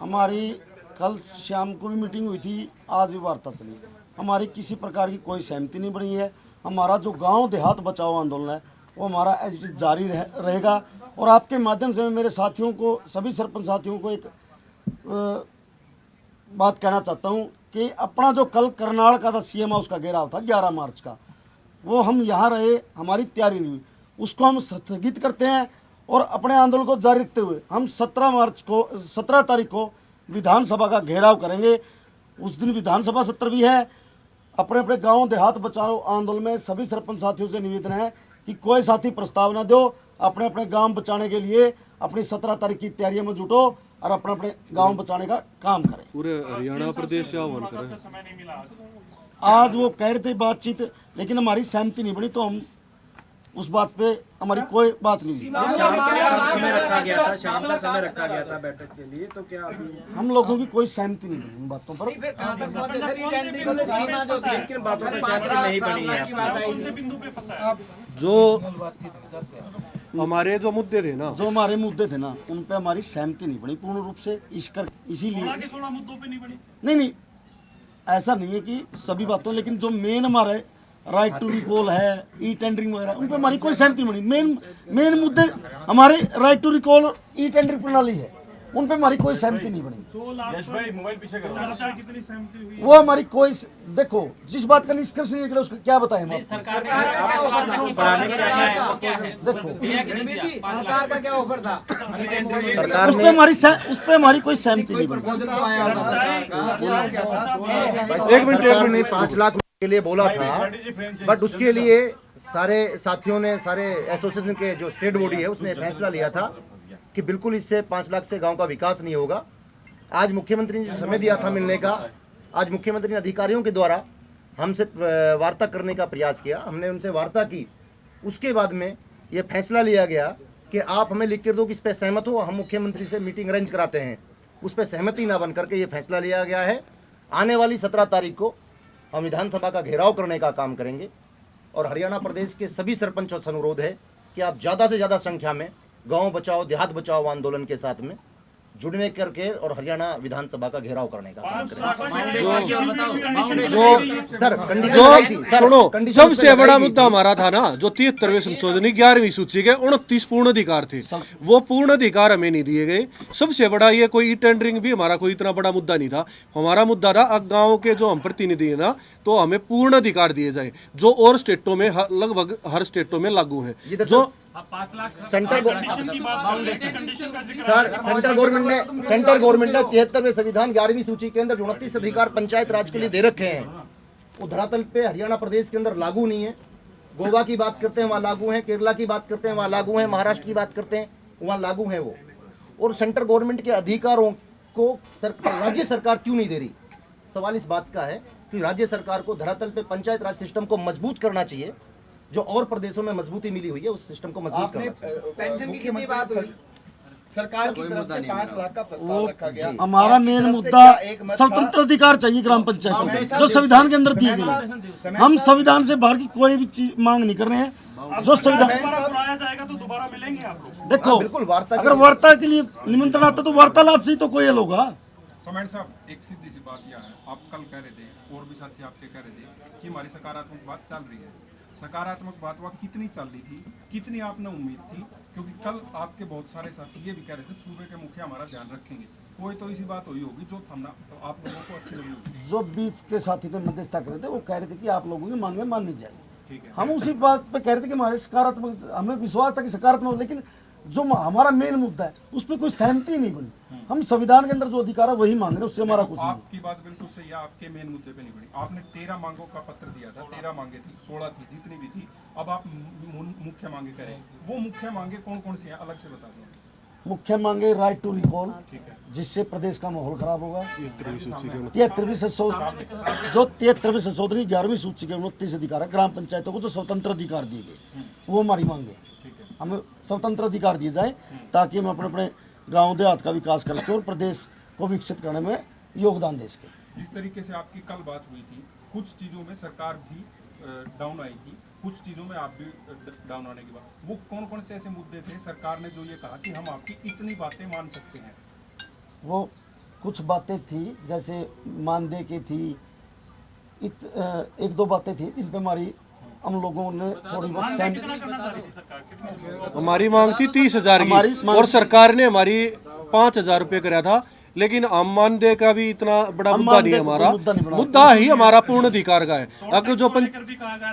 हमारी कल शाम को भी मीटिंग हुई थी, आज भी वार्ता चली। हमारी किसी प्रकार की कोई सहमति नहीं बनी है। हमारा जो गांव देहात बचाओ आंदोलन है वो हमारा एज इट इज जारी रहेगा। और आपके माध्यम से मैं मेरे साथियों को, सभी सरपंच साथियों को एक बात कहना चाहता हूं कि अपना जो कल करनाल का था सीएम हाउस का घेराव था 11 मार्च का, वो हम यहाँ रहे, हमारी तैयारी नहीं हुई, उसको हम स्थगित करते हैं और अपने आंदोलन को जारी रखते हुए हम 17 तारीख को विधानसभा का घेराव करेंगे। उस दिन विधानसभा सत्र भी है। अपने अपने गांव देहात बचाओ आंदोलन में सभी सरपंच साथियों से निवेदन है कि कोई साथी प्रस्ताव न दो, अपने अपने गांव बचाने के लिए अपनी 17 तारीख की तैयारियों में जुटो और अपने अपने गांव बचाने का काम करें। पूरे हरियाणा प्रदेश से आह्वान करें। आज वो कह रहे थे बातचीत, लेकिन हमारी सहमति नहीं बनी, तो हम उस बात पे हमारी कोई बात नहीं हुई। शाम का समय रखा गया था बैठक के लिए, तो क्या अभी हम लोगों की कोई सहमति नहीं बनी उन बातों पर। किन बातों से सहमति नहीं बनी है? जो हमारे जो मुद्दे थे ना, उन पे हमारी सहमति नहीं बनी पूर्ण रूप से। इसीलिए नहीं, ऐसा नहीं है कि सभी बातों, लेकिन जो मेन हमारे राइट टू रिकॉल है, ई टेंडरिंग वगैरह, उन पे हमारी कोई सहमति नहीं बनी। मेन मुद्दे हमारे right to recall, e tendering प्रणाली है, उन पे हमारी कोई सहमति नहीं बनी। वो हमारी कोई, देखो जिस बात का निष्कर्ष नहीं निकला उसको क्या बताएं हम आपको? देखो सरकार का क्या ऑफर था? उस पे हमारी कोई सहमति नहीं बनी। एक मिनट नहीं, 5 लाख के लिए बोला था, बट उसके लिए सारे साथियों ने, सारे एसोसिएशन के जो स्टेट बॉडी है उसने फैसला लिया था कि बिल्कुल इससे 5 लाख से गांव का विकास नहीं होगा। आज मुख्यमंत्री ने जो समय दिया था मिलने का, आज मुख्यमंत्री ने अधिकारियों के द्वारा हमसे वार्ता करने का प्रयास किया, हमने उनसे वार्ता की। उसके बाद में ये फैसला लिया गया कि आप हमें लिख कर दो कि इस पर सहमत हो, हम मुख्यमंत्री से मीटिंग अरेंज कराते हैं। उस पर सहमति ना बन करके ये फैसला लिया गया है। आने वाली 17 तारीख को हम विधानसभा का घेराव करने का काम करेंगे और हरियाणा प्रदेश के सभी सरपंचों से अनुरोध है कि आप ज़्यादा से ज़्यादा संख्या में गांव बचाओ देहात बचाओ आंदोलन के साथ में जुड़ने करके और हरियाणा विधानसभा का घेराव करने का काम करेंगे। सर सुनो, सबसे बड़ा मुद्दा हमारा था ना, जो 73वें संशोधनी 11वीं सूची के 29 पूर्ण अधिकार थे, वो पूर्ण अधिकार हमें नहीं दिए गए। सबसे बड़ा ये कोई टेंडरिंग भी हमारा कोई इतना बड़ा मुद्दा नहीं था। हमारा मुद्दा था गाँव के जो हम प्रतिनिधि है ना, तो हमें पूर्ण अधिकार दिए जाए, जो और स्टेटों में लगभग हर स्टेटों में लागू है। जो सेंट्रल गवर्नमेंट ने 73वें संविधान 11वीं सूची के अंदर 29 अधिकार पंचायत राज के लिए दे रखे हैं, वो धरातल पे हरियाणा प्रदेश के अंदर लागू नहीं है। गोवा की बात करते हैं वहाँ लागू है, केरला की बात करते हैं वहाँ लागू है, महाराष्ट्र की बात करते हैं वहाँ लागू है वो। और सेंट्रल गवर्नमेंट के अधिकारों को राज्य सरकार क्यों नहीं दे रही? सवाल इस बात का है कि राज्य सरकार को धरातल पे पंचायत राज सिस्टम को मजबूत करना चाहिए, जो और प्रदेशों में मजबूती मिली हुई है उस सिस्टम को मजबूत करना चाहिए। पेंशन की कितनी बात हुई? सरकार की तरफ से 5 लाख का प्रस्ताव रखा गया। हमारा मेन मुद्दा स्वतंत्र अधिकार चाहिए ग्राम पंचायतों को, जो संविधान के अंदर दिए गए। हम संविधान से बाहर की कोई भी चीज मांग नहीं कर रहे हैं। जो संविधान जाएगा तो दोबारा मिलेंगे आप लोग। देखो, बिल्कुल वार्ता, अगर वार्ता के लिए निमंत्रण आता तो वार्तालाप से ही तो कोई हल होगा। समाइट साहब, एक सीधी सी बात यह है, आप कल कह रहे थे और भी साथी आपके कह रहे थे कि हमारी सकारात्मक बात चल रही है। सकारात्मक बात वह कितनी चल रही थी, कितनी आपने उम्मीद थी? क्योंकि कल आपके बहुत सारे साथी ये भी कह रहे थे सूबे के मुखिया हमारा ध्यान रखेंगे। कोई तो इसी बात हुई होगी जो थमना तो आप लोगों को अच्छी लगी होगी। जो बीच के साथी थे मध्यस्थता कर रहे थे, वो कह रहे थे कि आप लोगों की मांगे माननी चाहिए। ठीक है, हम उसी बात पे कह रहे थे कि हमारे सकारात्मक, हमें विश्वास था कि सकारात्मक, लेकिन जो हमारा मेन मुद्दा है उस पर कोई सहमति नहीं बनी। हम संविधान के अंदर जो अधिकार है वही मांग रहे हैं, उससे हमारा कुछ नहीं। आपकी बात बिल्कुल सही है, आपके मेन मुद्दे पे नहीं बनी। आपने 13 मांगों का पत्र दिया था, 13 मांगे थी, 16 थी, जितनी भी थी। अब आप मुख्य मांगे करें, वो मुख्य मांगे कौन कौन सी हैं अलग से बता दें। मुख्य मांगे राइट टू रिकॉल, ठीक है, जिससे प्रदेश का माहौल खराब होगा। 73वीं संशोधनी 11वीं सूची के 29 अधिकार है ग्राम पंचायतों को, जो स्वतंत्र अधिकार दिए गए, वो हमारी मांगे। हमें स्वतंत्र अधिकार दिए जाए ताकि हम अपने अपने गांव देहात का विकास कर सके और प्रदेश को विकसित करने में योगदान दे सके। जिस तरीके से आपकी कल बात हुई थी, कुछ चीज़ों में सरकार भी डाउन आई थी, कुछ चीजों में आप भी डाउन आने के बाद, वो कौन कौन से ऐसे मुद्दे थे सरकार ने जो ये कहा कि हम आपकी इतनी बातें मान सकते हैं? वो कुछ बातें थी, जैसे मानदेय की थी, एक दो बातें थी जिन पे हमारी हम लोगों ने थोड़ी बहुत सहमति। हमारी मांग थी 30,000 हमारी की मांग- और सरकार ने हमारी 5,000 रुपये कराया था, लेकिन हम मानदेय का भी इतना बड़ा हम मुद्दा नहीं है मानदेय हमारा। कोई मुद्दा नहीं बना। मुद्दा ही हमारा पूर्ण अधिकार का है। अगर जो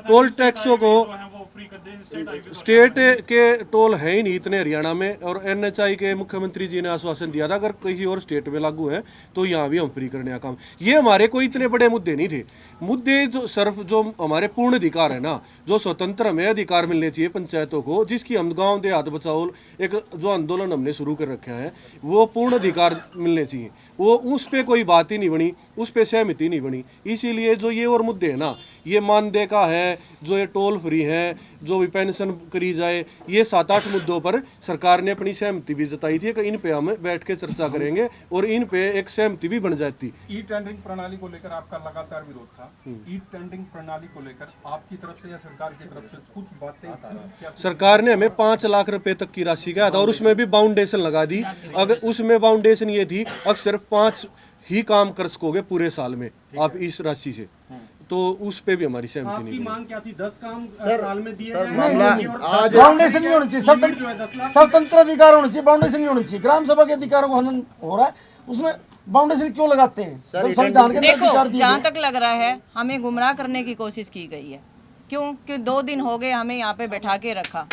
टोल टैक्सों को स्टेट के टोल है ही नहीं इतने हरियाणा में, और NHI के मुख्यमंत्री जी ने आश्वासन दिया था अगर किसी और स्टेट में लागू है तो यहाँ भी हम फ्री करने का काम। ये हमारे कोई इतने बड़े मुद्दे नहीं थे। मुद्दे जो सिर्फ जो हमारे पूर्ण अधिकार है ना, जो स्वतंत्र हमें अधिकार मिलने चाहिए पंचायतों को, जिसकी हम गाँव देहात बचाओ एक जो आंदोलन हमने शुरू कर रखा है, वो पूर्ण अधिकार मिलने चाहिए। वो उस पे कोई बात ही नहीं बनी, उस पे सहमति नहीं बनी। इसीलिए जो ये और मुद्दे हैं ना, ये मानदेय का है, जो ये टोल फ्री है, जो भी पेंशन करी जाए, ये 7-8 मुद्दों पर सरकार ने अपनी सहमति भी जताई थी कि इन पे हम बैठ के चर्चा करेंगे और इन पे एक सहमति भी बन जाती। ई टेंडरिंग प्रणाली को लेकर आपका लगातार विरोध था। ई टेंडरिंग प्रणाली को लेकर आपकी तरफ से या सरकार की तरफ से कुछ बातें क्या? सरकार ने हमें 5 लाख रुपए तक की राशि कहा था और उसमें भी बाउंडेशन लगा दी। अगर उसमें बाउंडेशन ये थी अगर सिर्फ 5 ही काम कर सकोगे पूरे साल में आप इस राशि से, तो उस पे भी हमारी सहमति नहीं आपकी बनी। मांग क्या थी? 10 काम सर, साल में दिए सर, जाएं। मामला आज बाउंडेशन नहीं होनी चाहिए, स्वतंत्र अधिकार होना चाहिए, बाउंडेशन नहीं होनी चाहिए। ग्राम सभा के अधिकारों को हनन हो रहा है, उसमें बाउंडेशन क्यों लगाते हैं? सर, जब संविधान के अंदर देखो, अधिकार दिए जहाँ गए। तक लग रहा है हमें गुमराह करने की कोशिश की गई है। क्यों? कि 2 दिन हो गए हमें यहाँ पे बैठा के रखा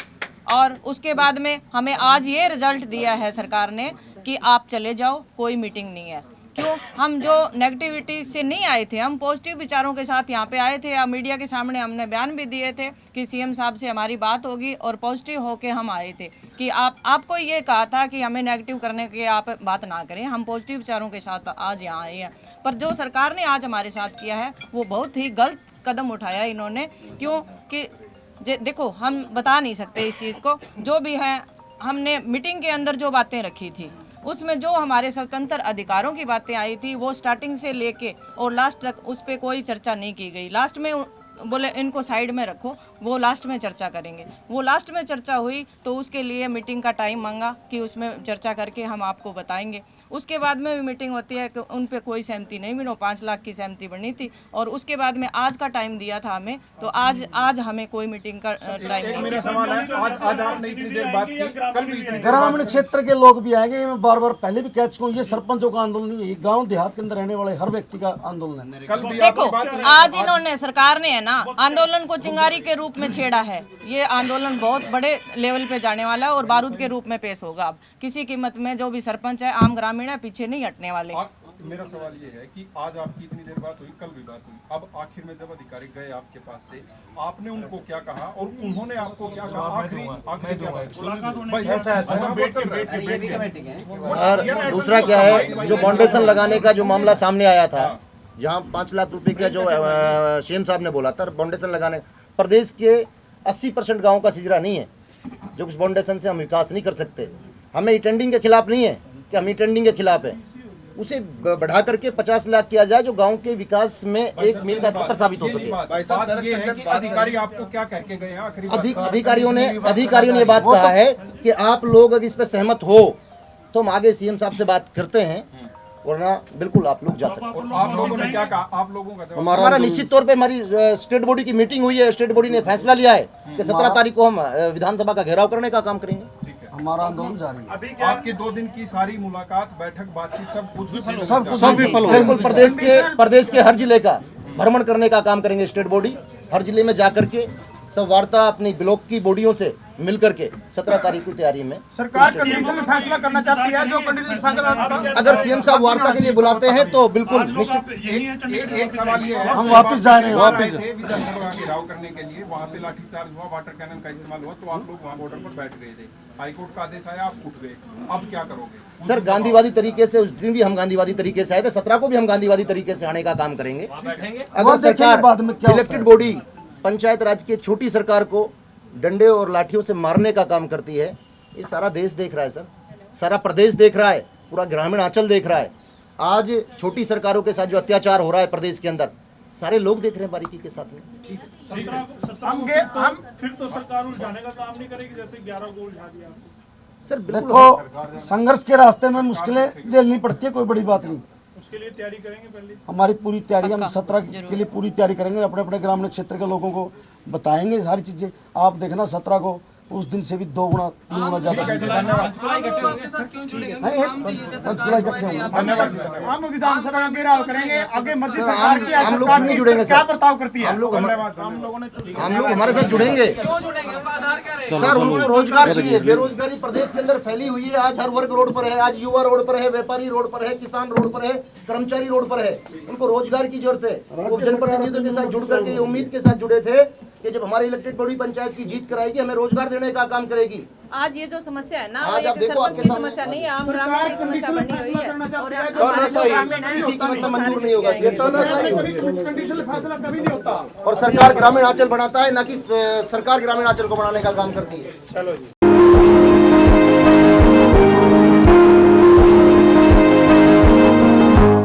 और उसके बाद में हमें आज ये रिजल्ट दिया है सरकार ने कि आप चले जाओ, कोई मीटिंग नहीं है। क्यों? हम जो नेगेटिविटी से नहीं आए थे, हम पॉजिटिव विचारों के साथ यहाँ पे आए थे। मीडिया के सामने हमने बयान भी दिए थे कि CM साहब से हमारी बात होगी और पॉजिटिव होके हम आए थे कि आपको ये कहा था कि हमें नेगेटिव करने की आप बात ना करें, हम पॉजिटिव विचारों के साथ आज यहाँ आए हैं। पर जो सरकार ने आज हमारे साथ किया है वो बहुत ही गलत कदम उठाया इन्होंने। क्यों कि देखो, हम बता नहीं सकते इस चीज़ को। जो भी है, हमने मीटिंग के अंदर जो बातें रखी थी उसमें जो हमारे स्वतंत्र अधिकारों की बातें आई थी वो स्टार्टिंग से लेके और लास्ट तक उस पर कोई चर्चा नहीं की गई। लास्ट में बोले इनको साइड में रखो, वो लास्ट में चर्चा करेंगे। वो लास्ट में चर्चा हुई तो उसके लिए मीटिंग का टाइम मांगा कि उसमें चर्चा करके हम आपको बताएंगे। उसके बाद में भी मीटिंग होती है कि उन पे कोई सहमति नहीं मिली। 5 लाख की सहमति बनी थी और उसके बाद में आज का टाइम दिया था हमें, तो आज हमें कोई मीटिंग का टाइम नहीं। मेरा सवाल है, आज आपने इतनी देर बात की, कल भी इतनी देर ग्रामीण क्षेत्र के लोग भी आएंगे। मैं बार बार पहले भी कह चुका हूँ, ये सरपंचों का आंदोलन नहीं है, गांव देहात के अंदर रहने वाले हर व्यक्ति का आंदोलन है। कल भी देखो, आपकी बात आज इन्होंने, सरकार ने है ना, आंदोलन को चिंगारी के रूप में छेड़ा है। ये आंदोलन बहुत बड़े लेवल पे जाने वाला है और बारूद के रूप में पेश होगा। अब किसी कीमत में जो भी सरपंच है, आम ग्रामीण है, पीछे नहीं हटने वाले। मेरा सवाल ये है कि आज आपकी इतनी देर बात हुई, कल भी बात हुई, अब आखिर में जब अधिकारी गए आपके पास से, आपने उनको क्या कहा और उन्होंने आपको क्या कहा? आखिरी क्या और दूसरा क्या है, जो बाउंडेशन लगाने का जो मामला सामने आया था, जहाँ 5 लाख रुपए का जो CM साहब ने बोला था बाउंडेशन लगाने, प्रदेश के 80% गाँव का सिजरा नहीं है जो उस बाउंडेशन से हम विकास नहीं कर सकते। हमें टेंडिंग के खिलाफ नहीं है कि हम टेंडिंग के खिलाफ है, उसे बढ़ा करके 50 लाख किया जाए जो गांव के विकास में एक मील का पत्थर साबित हो सके। बात ये है कि अधिकारी आपको क्या कह के गए हैं आखिरी बात? अधिकारियों ने ये बात कहा है कि आप लोग अगर इस पर सहमत हो तो हम आगे CM साहब से बात करते हैं, वरना बिल्कुल आप लोग जा सकते हैं। और आप लोगों ने क्या कहा? आप लोगों का जवाब? हमारा निश्चित तौर पे हमारी स्टेट बॉडी की मीटिंग हुई है, स्टेट बॉडी ने फैसला लिया है कि 17 तारीख को हम विधानसभा का घेराव करने का काम करेंगे। हमारा आंदोलन जारी है। आपके 2 दिन की सारी मुलाकात, बैठक, बातचीत सब कुछ सब विफल हो बिल्कुल प्रदेश के हर जिले का भ्रमण करने का काम करेंगे स्टेट बॉडी। हर जिले में जाकर के सब वार्ता अपनी ब्लॉक की बॉडियों से मिल करके 17 तारीख की तैयारी में सरकार कंडीशन में फैसला करना चाहती है, जो कंडीशन फैसला अगर CM साहब वार्ता के लिए बुलाते हैं तो बिल्कुल निश्चित। एक सवाल ये है, हम वापस जा रहे हैं। वापस थे विधानसभा का घेराव करने के लिए, वहाँ पे लाठीचार्ज हुआ, वाटर कैनन का इस्तेमाल हुआ, तो आप लोग वहाँ बॉर्डर पर बैठ गए थे। हाईकोर्ट का आदेश आया, आप उठ गए, अब क्या करोगे? सर, गांधीवादी तरीके से उस दिन भी हम गांधीवादी तरीके से आए थे, 17 को भी हम गांधीवादी तरीके से आने का काम करेंगे। अगर सरकार बाद में क्या इलेक्टेड बॉडी पंचायत राज की छोटी सरकार को डंडे और लाठियों से मारने का काम करती है, ये सारा देश देख रहा है सर, सारा प्रदेश देख रहा है, पूरा ग्रामीण आंचल देख रहा है। आज छोटी सरकारों के साथ जो अत्याचार हो रहा है प्रदेश के अंदर, सारे लोग देख रहे हैं बारीकी के साथ में। हम फिर तो सरकार उलझाने का काम नहीं करेगी, जैसे 11 को उलझा दिया आपको। सर बिल्कुल देखो, संघर्ष के रास्ते में मुश्किलें झेलनी पड़ती है, कोई बड़ी बात नहीं। उसके लिए तैयारी करेंगे पहले। हमारी पूरी तैयारी, हम 17 के लिए पूरी तैयारी करेंगे, अपने अपने ग्रामीण क्षेत्र के लोगों को बताएंगे सारी चीजें। आप देखना 17 को उस दिन से भी 2 गुना 3 गुना ज्यादा पंचकुला इकट्ठे होंगे। हम विधानसभा का घेराव करेंगे, आगे मध्य सरकार की हम लोग क्यों नहीं जुड़ेंगे क्या सर? बर्ताव करती है? हम लोग हमारे साथ जुड़ेंगे सर। उनको रोजगार चाहिए, बेरोजगारी प्रदेश के अंदर फैली हुई है। आज हर वर्ग रोड पर है, आज युवा रोड पर है, व्यापारी रोड पर है, किसान रोड पर है, कर्मचारी रोड पर है। उनको रोजगार की जरूरत है। वो जनप्रतिनिधियों के साथ जुड़ करके उम्मीद के साथ जुड़े थे कि जब हमारी इलेक्टेड बॉडी पंचायत की जीत कराएगी, हमें रोजगार देने का काम करेगी। आज ये जो समस्या है ना, आज वो आप एक देखो, सरपंच आपके की सामने- समस्या नहीं है, आम ग्रामीण की समस्या बनी हुई है। और हमारे जो ग्रामीण हैं, किसी कीमत में मंजूर नहीं होगा। कंडीशनल फैसला कभी नहीं होता। और सरकार ग्रामीण आंचल बनाता है, ना कि सरकार ग्रामीण आंचल को बनाने का काम करती है। चलो जी।